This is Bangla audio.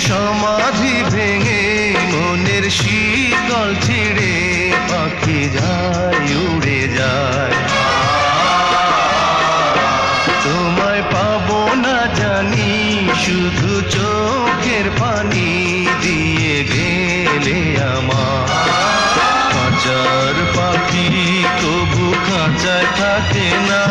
সমাধি ভেঙে মনের শিকল ছিঁড়ে পাখি যায় উড়ে যায়। তোমায় পাবো না জানি শুধু চোখের পানি দিয়ে গেলে আমার। খাঁচার পাখি তবু খাঁচায় থাকে না,